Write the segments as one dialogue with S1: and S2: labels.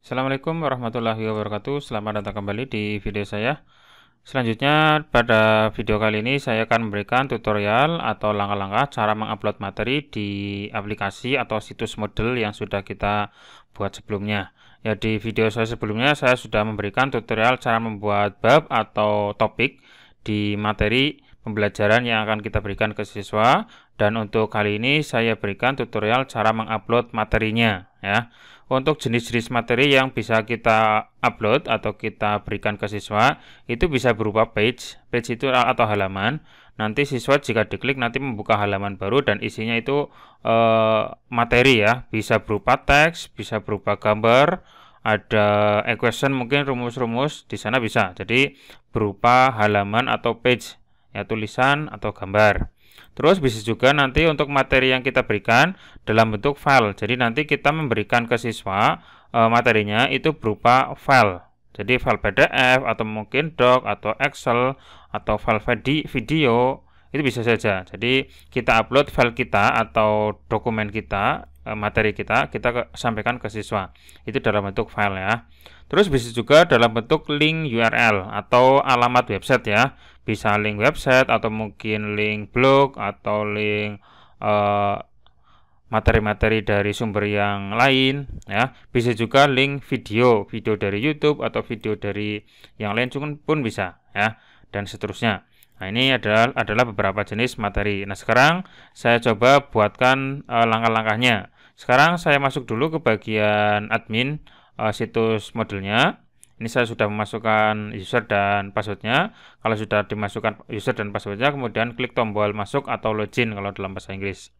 S1: Assalamualaikum warahmatullahi wabarakatuh. Selamat datang kembali di video saya. Selanjutnya, pada video kali ini saya akan memberikan tutorial atau langkah-langkah cara mengupload materi di aplikasi atau situs Moodle yang sudah kita buat sebelumnya. Ya, di video saya sebelumnya saya sudah memberikan tutorial cara membuat bab atau topik di materi pembelajaran yang akan kita berikan ke siswa, dan untuk kali ini saya berikan tutorial cara mengupload materinya ya. Untuk jenis-jenis materi yang bisa kita upload atau kita berikan ke siswa itu bisa berupa page itu atau halaman. Nanti siswa jika diklik nanti membuka halaman baru dan isinya itu materi ya, bisa berupa teks, bisa berupa gambar, ada equation, mungkin rumus-rumus di sana bisa. Jadi berupa halaman atau page ya, tulisan atau gambar. Terus bisa juga nanti untuk materi yang kita berikan dalam bentuk file. Jadi nanti kita memberikan ke siswa materinya itu berupa file. Jadi file PDF atau mungkin doc atau Excel atau file video itu bisa saja. Jadi kita upload file kita atau dokumen kita, materi kita sampaikan ke siswa. Itu dalam bentuk file ya. Terus bisa juga dalam bentuk link URL atau alamat website ya. Bisa link website atau mungkin link blog atau link materi-materi dari sumber yang lain ya. Bisa juga link video dari YouTube atau video dari yang lain pun bisa ya, dan seterusnya. Nah, ini adalah beberapa jenis materi. Nah, sekarang saya coba buatkan langkah-langkahnya. Sekarang saya masuk dulu ke bagian admin situs Moodle-nya. Ini saya sudah memasukkan user dan passwordnya. Kalau sudah dimasukkan user dan passwordnya, kemudian klik tombol masuk atau login kalau dalam bahasa Inggris.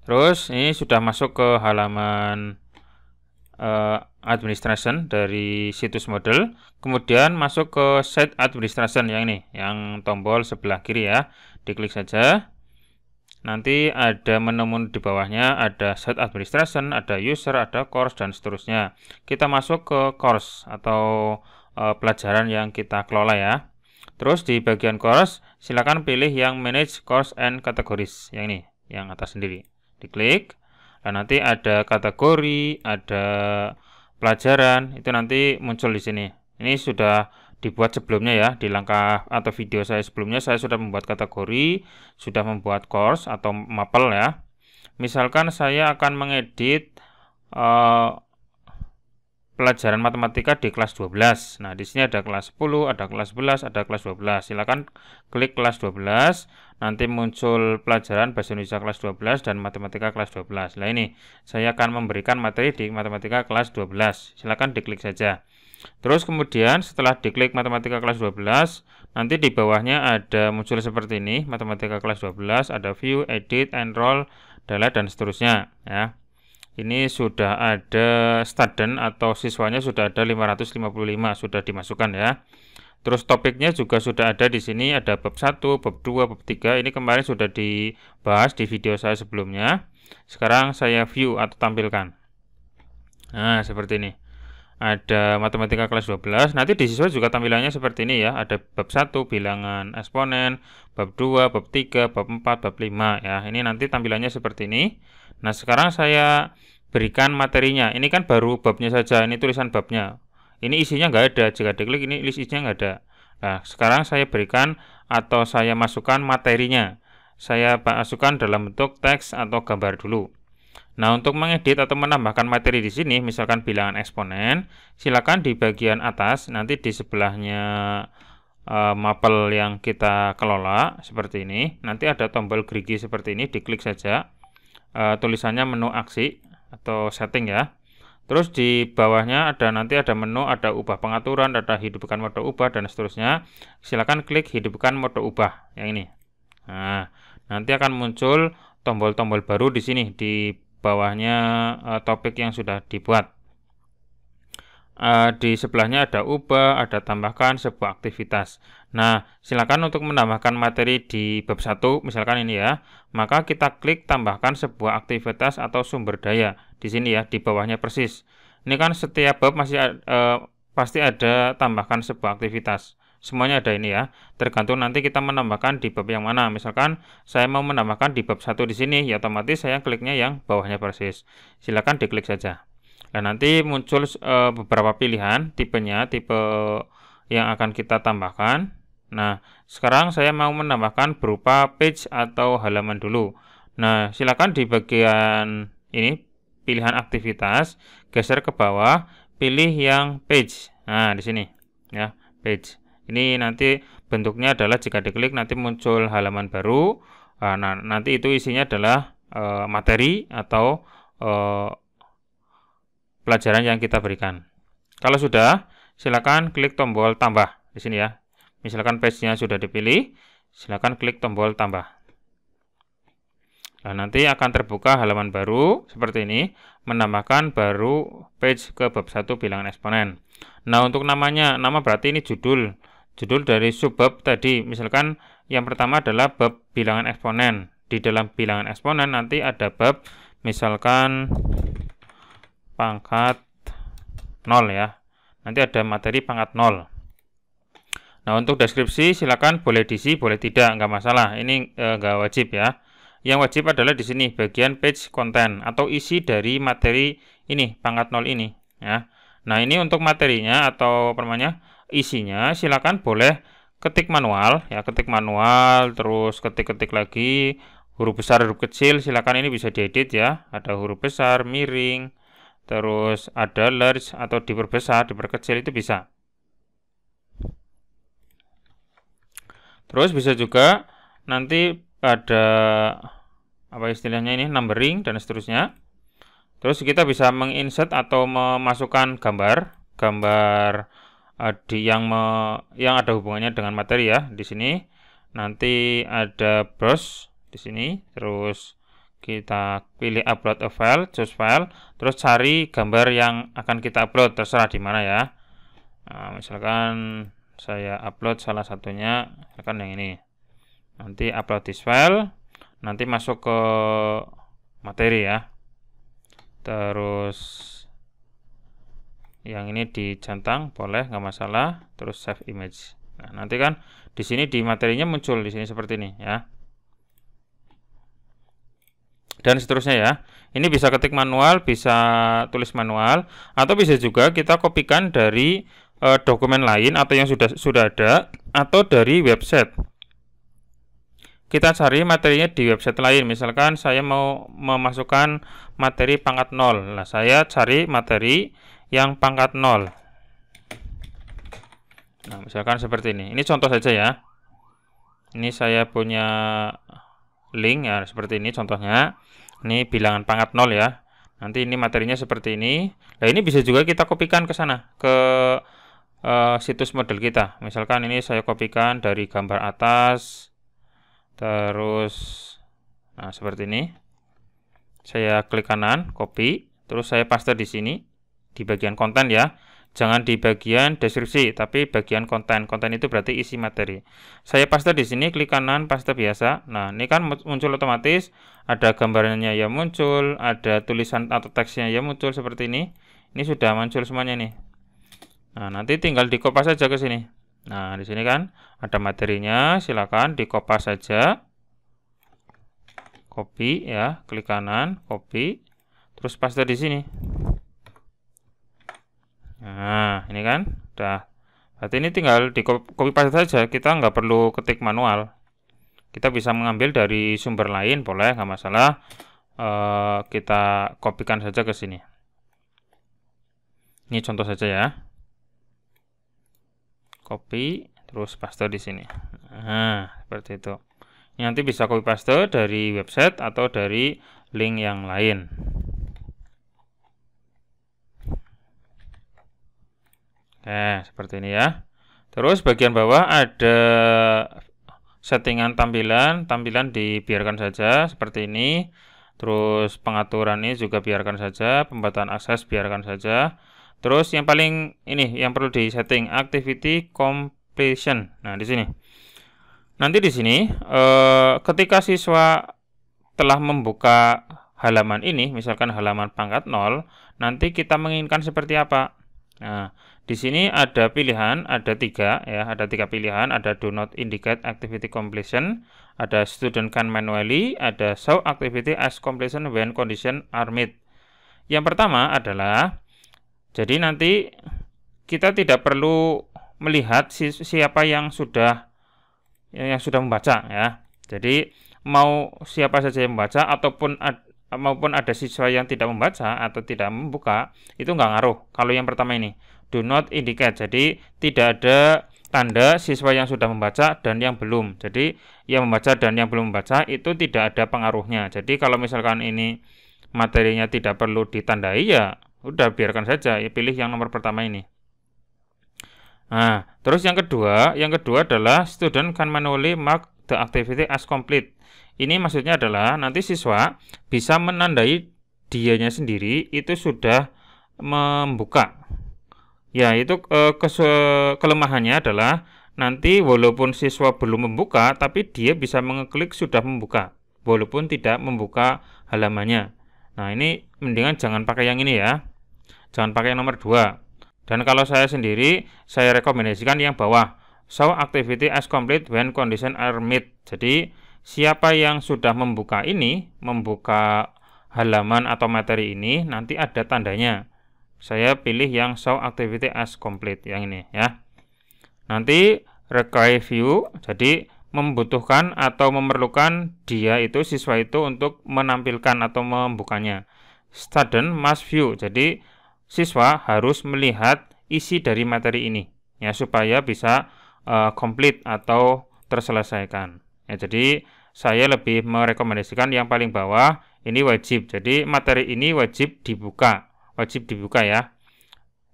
S1: Terus ini sudah masuk ke halaman administration dari situs Moodle. Kemudian masuk ke site administration yang ini, yang tombol sebelah kiri ya. Diklik saja. Nanti ada menu di bawahnya, ada site administration, ada user, ada course, dan seterusnya. Kita masuk ke course atau pelajaran yang kita kelola ya. Terus di bagian course, silakan pilih yang manage course and categories, yang ini, yang atas sendiri. Diklik, dan nanti ada kategori, ada pelajaran, itu nanti muncul di sini. Ini sudah dibuat sebelumnya ya, di langkah atau video saya sebelumnya saya sudah membuat kategori, sudah membuat course atau mapel ya. Misalkan saya akan mengedit pelajaran matematika di kelas 12. Nah, di sini ada kelas 10, ada kelas 11, ada kelas 12. Silakan klik kelas 12, nanti muncul pelajaran bahasa Indonesia kelas 12 dan matematika kelas 12. Nah, ini saya akan memberikan materi di matematika kelas 12. Silakan diklik saja. Terus kemudian setelah diklik matematika kelas 12, nanti di bawahnya ada muncul seperti ini, matematika kelas 12, ada view, edit, enroll, delete, dan seterusnya ya. Ini sudah ada student atau siswanya sudah ada 555 sudah dimasukkan ya. Terus topiknya juga sudah ada di sini, ada bab 1, bab 2, bab 3. Ini kemarin sudah dibahas di video saya sebelumnya. Sekarang saya view atau tampilkan. Nah, seperti ini. Ada matematika kelas 12, nanti di siswa juga tampilannya seperti ini ya, ada bab 1 bilangan eksponen, bab 2, bab 3, bab 4, bab 5 ya. Ini nanti tampilannya seperti ini. Nah, sekarang saya berikan materinya. Ini kan baru babnya saja, ini tulisan babnya. Ini isinya nggak ada, jika diklik ini list isinya nggak ada. Nah, sekarang saya berikan atau saya masukkan materinya. Saya masukkan dalam bentuk teks atau gambar dulu. Nah, untuk mengedit atau menambahkan materi di sini, misalkan bilangan eksponen, silakan di bagian atas, nanti di sebelahnya mapel yang kita kelola, seperti ini. Nanti ada tombol gerigi seperti ini, diklik saja. Tulisannya menu aksi atau setting ya. Terus di bawahnya nanti ada menu, ada ubah pengaturan, ada hidupkan mode ubah, dan seterusnya. Silakan klik hidupkan mode ubah, yang ini. Nah, nanti akan muncul tombol-tombol baru di sini, di bawahnya topik yang sudah dibuat. Di sebelahnya ada ubah, ada tambahkan sebuah aktivitas. Nah, silakan untuk menambahkan materi di bab 1, misalkan ini ya, maka kita klik tambahkan sebuah aktivitas atau sumber daya di sini ya, di bawahnya persis. Ini kan setiap bab pasti ada tambahkan sebuah aktivitas. Semuanya ada ini ya, tergantung nanti kita menambahkan di bab yang mana. Misalkan saya mau menambahkan di bab 1 di sini, ya otomatis saya kliknya yang bawahnya persis. Silakan diklik saja. Nah, nanti muncul beberapa pilihan tipenya, tipe yang akan kita tambahkan. Nah, sekarang saya mau menambahkan berupa page atau halaman dulu. Nah, silakan di bagian ini pilihan aktivitas, geser ke bawah, pilih yang page. Nah, di sini ya, page. Ini nanti bentuknya adalah jika diklik nanti muncul halaman baru. Nah, nanti itu isinya adalah materi atau pelajaran yang kita berikan. Kalau sudah, silakan klik tombol tambah di sini ya. Misalkan page-nya sudah dipilih, silakan klik tombol tambah. Nah, nanti akan terbuka halaman baru seperti ini, menambahkan baru page ke bab 1 bilangan eksponen. Nah, untuk namanya, nama berarti ini judul dari subbab tadi. Misalkan yang pertama adalah bab bilangan eksponen. Di dalam bilangan eksponen nanti ada bab, misalkan pangkat 0 ya. Nanti ada materi pangkat 0. Nah, untuk deskripsi silakan boleh diisi, boleh tidak, nggak masalah. Ini nggak wajib ya. Yang wajib adalah di sini bagian page content atau isi dari materi ini pangkat 0 ini ya. Nah, ini untuk materinya atau apa namanya isinya silakan boleh ketik manual ya, ketik manual, terus ketik-ketik lagi huruf besar, huruf kecil, silakan ini bisa diedit ya. Ada huruf besar, miring, terus ada large atau diperbesar, diperkecil itu bisa. Terus bisa juga nanti ada apa istilahnya ini numbering dan seterusnya. Terus kita bisa menginsert atau memasukkan gambar yang ada hubungannya dengan materi ya. Di sini nanti ada browse di sini. Terus kita pilih upload a file, choose file, terus cari gambar yang akan kita upload, terserah di mana ya. Nah, misalkan saya upload salah satunya, misalkan yang ini. Nanti upload this file, nanti masuk ke materi ya. Terus yang ini dicentang, boleh, nggak masalah. Terus save image. Nah, nanti kan di sini di materinya muncul di sini seperti ini ya. Dan seterusnya ya. Ini bisa ketik manual, bisa tulis manual, atau bisa juga kita kopikan dari dokumen lain atau yang sudah ada atau dari website. Kita cari materinya di website lain. Misalkan saya mau memasukkan materi pangkat 0. Nah, saya cari materi yang pangkat 0. Nah, misalkan seperti ini. Ini contoh saja ya. Ini saya punya link ya, seperti ini contohnya. Ini bilangan pangkat 0 ya. Nanti ini materinya seperti ini. Nah, ini bisa juga kita kopikan ke sana, ke situs model kita. Misalkan ini saya kopikan dari gambar atas, terus nah seperti ini. Saya klik kanan, copy, terus saya paste di sini di bagian konten ya. Jangan di bagian deskripsi, tapi bagian konten. Konten itu berarti isi materi. Saya paste di sini, klik kanan, paste biasa. Nah, ini kan muncul otomatis, ada gambarnya ya muncul, ada tulisan atau teksnya ya muncul seperti ini. Ini sudah muncul semuanya nih. Nah, nanti tinggal dikopas saja ke sini. Nah, di sini kan ada materinya, silakan dikopas saja. Copy ya, klik kanan, copy, terus paste di sini. Nah, ini kan udah. Berarti ini tinggal di copy paste saja, kita nggak perlu ketik manual. Kita bisa mengambil dari sumber lain, boleh, nggak masalah. Kita kopikan saja ke sini. Ini contoh saja ya. Copy, terus paste di sini. Nah, seperti itu. Ini nanti bisa copy paste dari website atau dari link yang lain. Oke, seperti ini ya. Terus bagian bawah ada settingan tampilan dibiarkan saja seperti ini. Terus pengaturan ini juga biarkan saja, pembatasan akses biarkan saja. Terus yang paling ini yang perlu di setting activity completion. Nah, di sini. Nanti di sini ketika siswa telah membuka halaman ini, misalkan halaman pangkat 0, nanti kita menginginkan seperti apa? Nah, di sini ada pilihan, ada 3 ya, ada 3 pilihan, ada do not indicate activity completion, ada student can manually, ada show activity as completion when condition are met. Yang pertama adalah Jadi nanti kita tidak perlu melihat siapa yang sudah membaca ya. Jadi mau siapa saja yang membaca maupun ada siswa yang tidak membaca atau tidak membuka, itu nggak ngaruh. Kalau yang pertama ini, do not indicate, jadi tidak ada tanda siswa yang sudah membaca dan yang belum. Jadi yang membaca dan yang belum membaca itu tidak ada pengaruhnya. Jadi kalau misalkan ini materinya tidak perlu ditandai, ya udah biarkan saja, ya pilih yang nomor pertama ini. Nah, terus yang kedua adalah student can manually mark the activity as complete. Ini maksudnya adalah nanti siswa bisa menandai dianya sendiri itu sudah membuka. Ya, itu kelemahannya adalah nanti walaupun siswa belum membuka, tapi dia bisa mengeklik sudah membuka, walaupun tidak membuka halamannya. Nah, ini mendingan jangan pakai yang ini ya. Jangan pakai yang nomor 2. Dan kalau saya sendiri, saya rekomendasikan yang bawah. Show activity as complete when conditions are met. Jadi, siapa yang sudah membuka ini, membuka halaman atau materi ini, nanti ada tandanya. Saya pilih yang show activity as complete, yang ini ya. Nanti require view, jadi membutuhkan atau memerlukan dia itu, siswa itu untuk menampilkan atau membukanya. Student must view, jadi siswa harus melihat isi dari materi ini ya, supaya bisa complete atau terselesaikan ya. Jadi saya lebih merekomendasikan yang paling bawah, ini wajib. Jadi materi ini wajib dibuka ya,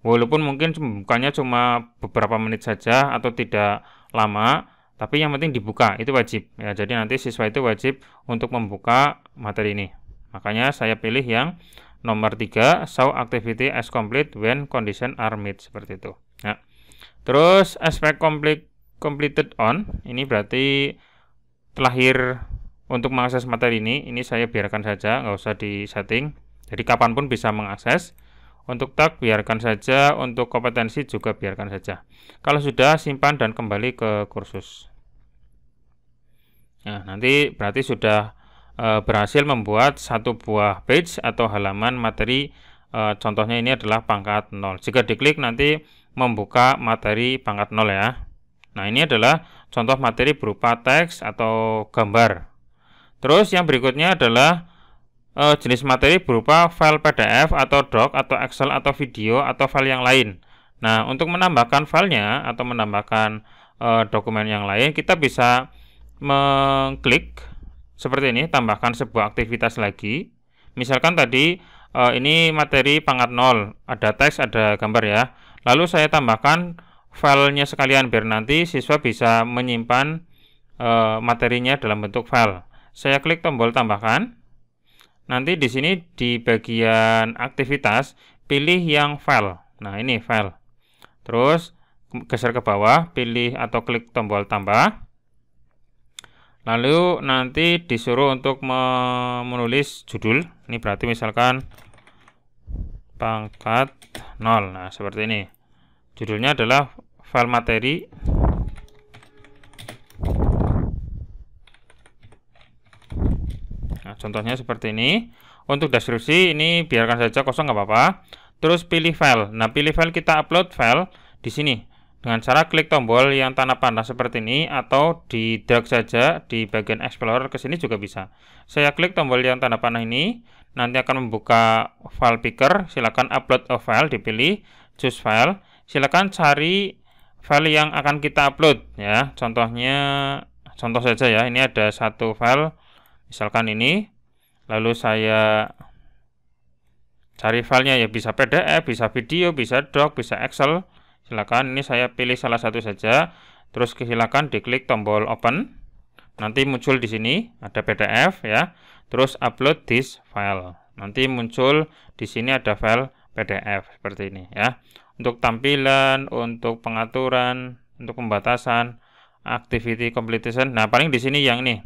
S1: walaupun mungkin bukanya cuma beberapa menit saja atau tidak lama, tapi yang penting dibuka, itu wajib ya. Jadi nanti siswa itu wajib untuk membuka materi ini. Makanya saya pilih yang nomor 3, show activity as complete when conditions are met, seperti itu ya. Terus aspek completed on, ini berarti terakhir untuk mengakses materi ini saya biarkan saja, nggak usah di setting. Jadi kapanpun bisa mengakses. Untuk tag biarkan saja, untuk kompetensi juga biarkan saja. Kalau sudah, simpan dan kembali ke kursus. Nah, nanti berarti sudah berhasil membuat satu buah page atau halaman materi. Contohnya ini adalah pangkat 0. Jika diklik nanti membuka materi pangkat 0 ya. Nah, ini adalah contoh materi berupa teks atau gambar. Terus yang berikutnya adalah jenis materi berupa file PDF atau doc atau Excel atau video atau file yang lain. Nah, untuk menambahkan filenya atau menambahkan dokumen yang lain, kita bisa mengklik seperti ini, tambahkan sebuah aktivitas lagi. Misalkan tadi ini materi pangkat 0, ada teks, ada gambar ya. Lalu saya tambahkan filenya sekalian biar nanti siswa bisa menyimpan materinya dalam bentuk file. Saya klik tombol tambahkan. Nanti di sini di bagian aktivitas pilih yang file. Nah, ini file. Terus geser ke bawah, pilih atau klik tombol tambah. Lalu nanti disuruh untuk menulis judul. Ini berarti misalkan pangkat 0. Nah, seperti ini. Judulnya adalah file materi. Nah, contohnya seperti ini. Untuk deskripsi ini biarkan saja kosong, nggak apa-apa. Terus pilih file. Nah, pilih file, kita upload file di sini dengan cara klik tombol yang tanda panah seperti ini, atau di drag saja di bagian Explorer ke sini juga bisa. Saya klik tombol yang tanda panah ini, nanti akan membuka file picker. Silakan upload a file, dipilih choose file. Silakan cari file yang akan kita upload ya. Contoh saja ya. Ini ada satu file. Misalkan ini, lalu saya cari filenya ya, bisa PDF, bisa video, bisa doc, bisa Excel. Silakan, ini saya pilih salah satu saja. Terus silakan diklik tombol open. Nanti muncul di sini ada PDF ya. Terus upload this file. Nanti muncul di sini ada file PDF seperti ini ya. Untuk tampilan, untuk pengaturan, untuk pembatasan, activity completion. Nah, paling di sini yang ini.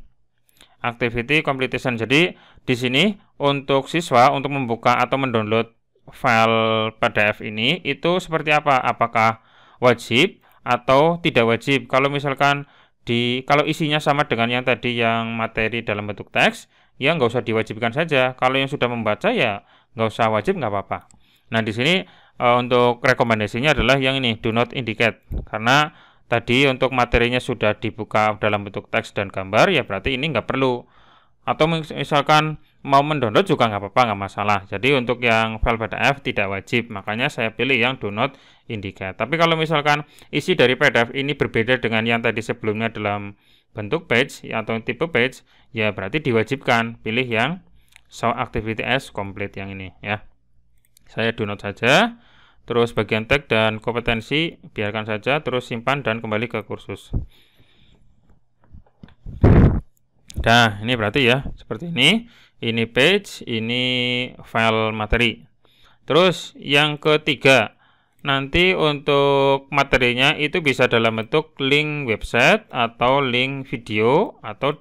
S1: Activity completion. Jadi di sini untuk siswa untuk membuka atau mendownload file PDF ini itu seperti apa? Apakah wajib atau tidak wajib? Kalau misalkan kalau isinya sama dengan yang tadi, yang materi dalam bentuk teks, ya nggak usah diwajibkan saja. Kalau yang sudah membaca ya nggak usah wajib, nggak apa-apa. Nah, di sini untuk rekomendasinya adalah yang ini, do not indicate. Karena tadi untuk materinya sudah dibuka dalam bentuk teks dan gambar, ya berarti ini nggak perlu. Atau misalkan mau mendownload juga nggak apa-apa, nggak masalah. Jadi untuk yang file PDF tidak wajib, makanya saya pilih yang do not indicate. Tapi kalau misalkan isi dari PDF ini berbeda dengan yang tadi sebelumnya dalam bentuk page atau tipe page, ya berarti diwajibkan pilih yang show activity as complete yang ini ya. Saya do not saja. Terus bagian tag dan kompetensi biarkan saja, terus simpan dan kembali ke kursus. Nah, ini berarti ya seperti ini. Ini page, ini file materi. Terus yang ketiga, nanti untuk materinya itu bisa dalam bentuk link website atau link video atau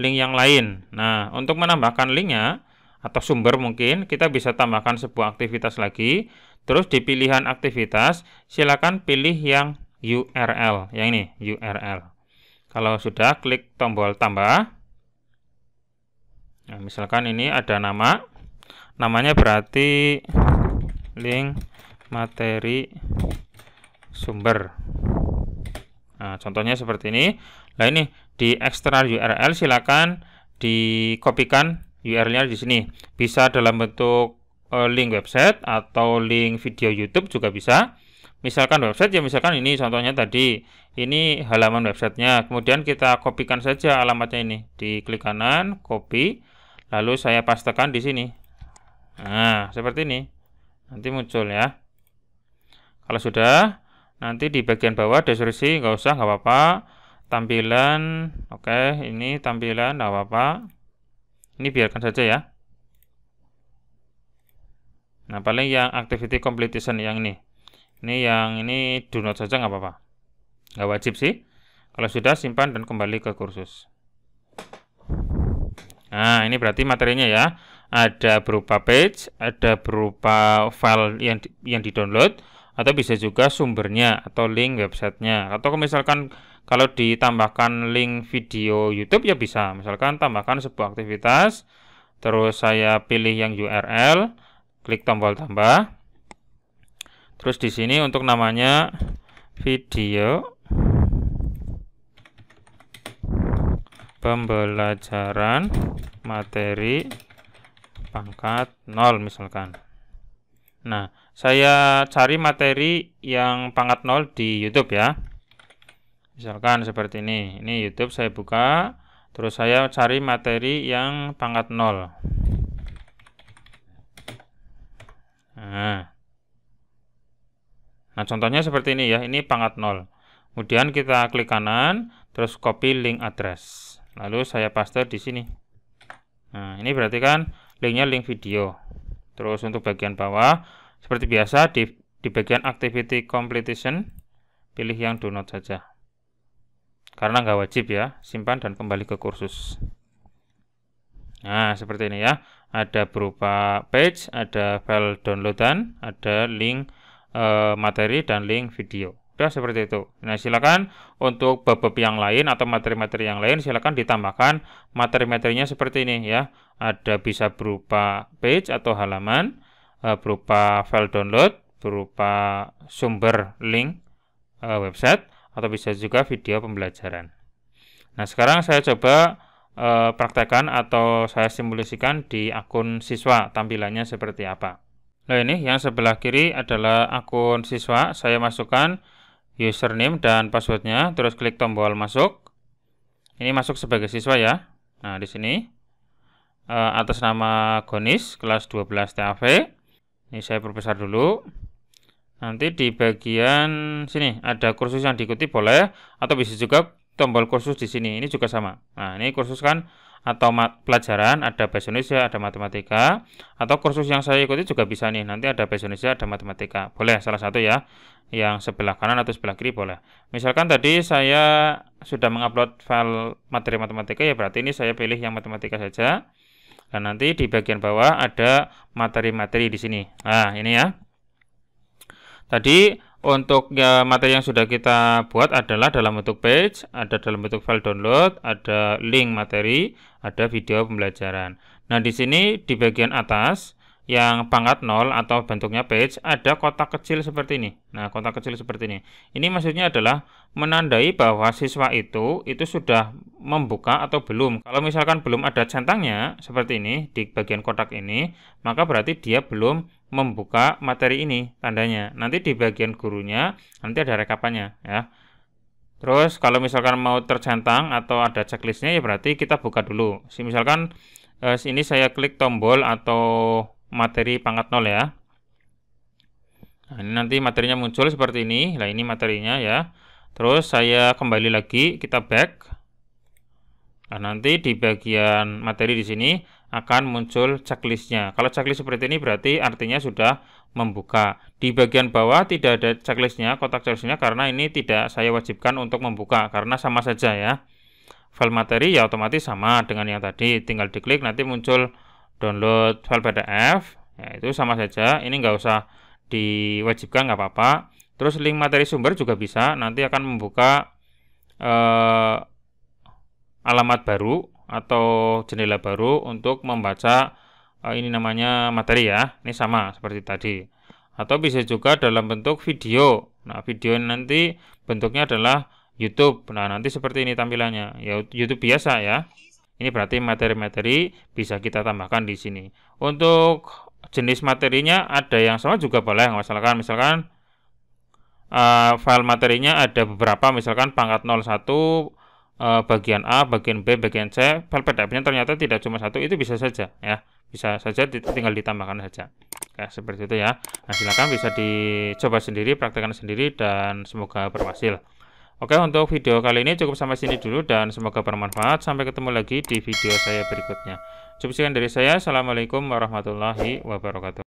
S1: link yang lain. Nah, untuk menambahkan linknya atau sumber mungkin kita bisa tambahkan sebuah aktivitas lagi. Terus di pilihan aktivitas silakan pilih yang URL, yang ini URL. Kalau sudah klik tombol tambah. Nah, misalkan ini ada namanya berarti link materi sumber. Nah, contohnya seperti ini. Nah, ini di eksternal URL silakan dikopikan URL-nya di sini. Bisa dalam bentuk link website atau link video YouTube juga bisa. Misalkan website ya, misalkan ini contohnya tadi. Ini halaman websitenya. Kemudian kita kopikan saja alamatnya ini. Diklik kanan, copy, lalu saya pastekan di sini. Nah, seperti ini. Nanti muncul ya. Kalau sudah, nanti di bagian bawah deskripsi nggak usah, nggak apa-apa. Tampilan, oke, ini tampilan nggak apa-apa. Ini biarkan saja ya. Nah, paling yang activity completion yang ini. Ini yang ini do not saja nggak apa-apa. Nggak wajib sih. Kalau sudah, simpan dan kembali ke kursus. Nah, ini berarti materinya ya. Ada berupa page, ada berupa file yang di-download, atau bisa juga sumbernya atau link websitenya. Atau misalkan kalau ditambahkan link video YouTube ya bisa. Misalkan tambahkan sebuah aktivitas, terus saya pilih yang URL, klik tombol tambah. Terus di sini untuk namanya video pembelajaran materi pangkat 0 misalkan. Nah, saya cari materi yang pangkat 0 di YouTube ya. Misalkan seperti ini. Ini YouTube saya buka, terus saya cari materi yang pangkat 0. Nah, contohnya seperti ini ya. Ini pangkat 0. Kemudian kita klik kanan, terus copy link address. Lalu saya paste di sini. Nah, ini berarti kan linknya link video. Terus untuk bagian bawah, seperti biasa di bagian activity completion, pilih yang do not saja. Karena nggak wajib ya, simpan dan kembali ke kursus. Nah, seperti ini ya. Ada berupa page, ada file downloadan, ada link materi dan link video. Udah seperti itu. Nah, silakan untuk bab-bab yang lain atau materi-materi yang lain silakan ditambahkan materi-materinya seperti ini ya. Ada bisa berupa page atau halaman, berupa file download, berupa sumber link website, atau bisa juga video pembelajaran. Nah, sekarang saya coba praktekkan atau saya simulasikan di akun siswa tampilannya seperti apa. Nah, ini yang sebelah kiri adalah akun siswa. Saya masukkan username dan passwordnya, terus klik tombol masuk. Ini masuk sebagai siswa ya. Nah, di sini atas nama Gonis kelas 12 TAV. Ini saya perbesar dulu. Nanti di bagian sini ada kursus yang diikuti boleh, atau bisa juga tombol kursus di sini. Ini juga sama. Nah, ini kursus kan atau pelajaran, ada bahasa Indonesia, ada matematika, atau kursus yang saya ikuti juga bisa nih. Nanti ada bahasa Indonesia, ada matematika. Boleh salah satu ya. Yang sebelah kanan atau sebelah kiri boleh. Misalkan tadi saya sudah mengupload file materi matematika, ya berarti ini saya pilih yang matematika saja. Dan nanti di bagian bawah ada materi-materi di sini. Nah, ini ya. Tadi untuk materi yang sudah kita buat adalah dalam bentuk page, ada dalam bentuk file download, ada link materi, ada video pembelajaran. Nah, di sini di bagian atas yang pangkat 0 atau bentuknya page, ada kotak kecil seperti ini. Nah, kotak kecil seperti ini. Ini maksudnya adalah menandai bahwa siswa itu sudah membuka atau belum. Kalau misalkan belum ada centangnya seperti ini di bagian kotak ini, maka berarti dia belum membuka materi ini tandanya. Nanti di bagian gurunya nanti ada rekapannya ya. Terus kalau misalkan mau tercentang atau ada checklistnya ya berarti kita buka dulu. Misalkan sini saya klik tombol atau materi pangkat 0 ya. Nah, ini nanti materinya muncul seperti ini. Nah, ini materinya ya. Terus saya kembali lagi, kita back. Nah, nanti di bagian materi di sini akan muncul checklistnya. Kalau checklist seperti ini berarti artinya sudah membuka. Di bagian bawah tidak ada checklistnya, kotak checklistnya, karena ini tidak saya wajibkan untuk membuka, karena sama saja ya. File materi ya otomatis sama dengan yang tadi, tinggal diklik nanti muncul download file PDF, ya itu sama saja, ini nggak usah diwajibkan, nggak apa-apa. Terus link materi sumber juga bisa, nanti akan membuka alamat baru atau jendela baru untuk membaca ini namanya materi ya, ini sama seperti tadi. Atau bisa juga dalam bentuk video. Nah, video nanti bentuknya adalah YouTube. Nah, nanti seperti ini tampilannya, ya YouTube biasa ya. Ini berarti materi-materi bisa kita tambahkan di sini. Untuk jenis materinya ada yang sama juga boleh. Misalkan file materinya ada beberapa, misalkan pangkat 01, bagian A, bagian B, bagian C, file PDF-nya ternyata tidak cuma satu, itu bisa saja ya. Bisa saja tinggal ditambahkan saja. Ya, seperti itu ya. Nah, silakan bisa dicoba sendiri, praktekkan sendiri, dan semoga berhasil. Oke, untuk video kali ini cukup sampai sini dulu dan semoga bermanfaat. Sampai ketemu lagi di video saya berikutnya. Cukup sekian dari saya. Assalamualaikum warahmatullahi wabarakatuh.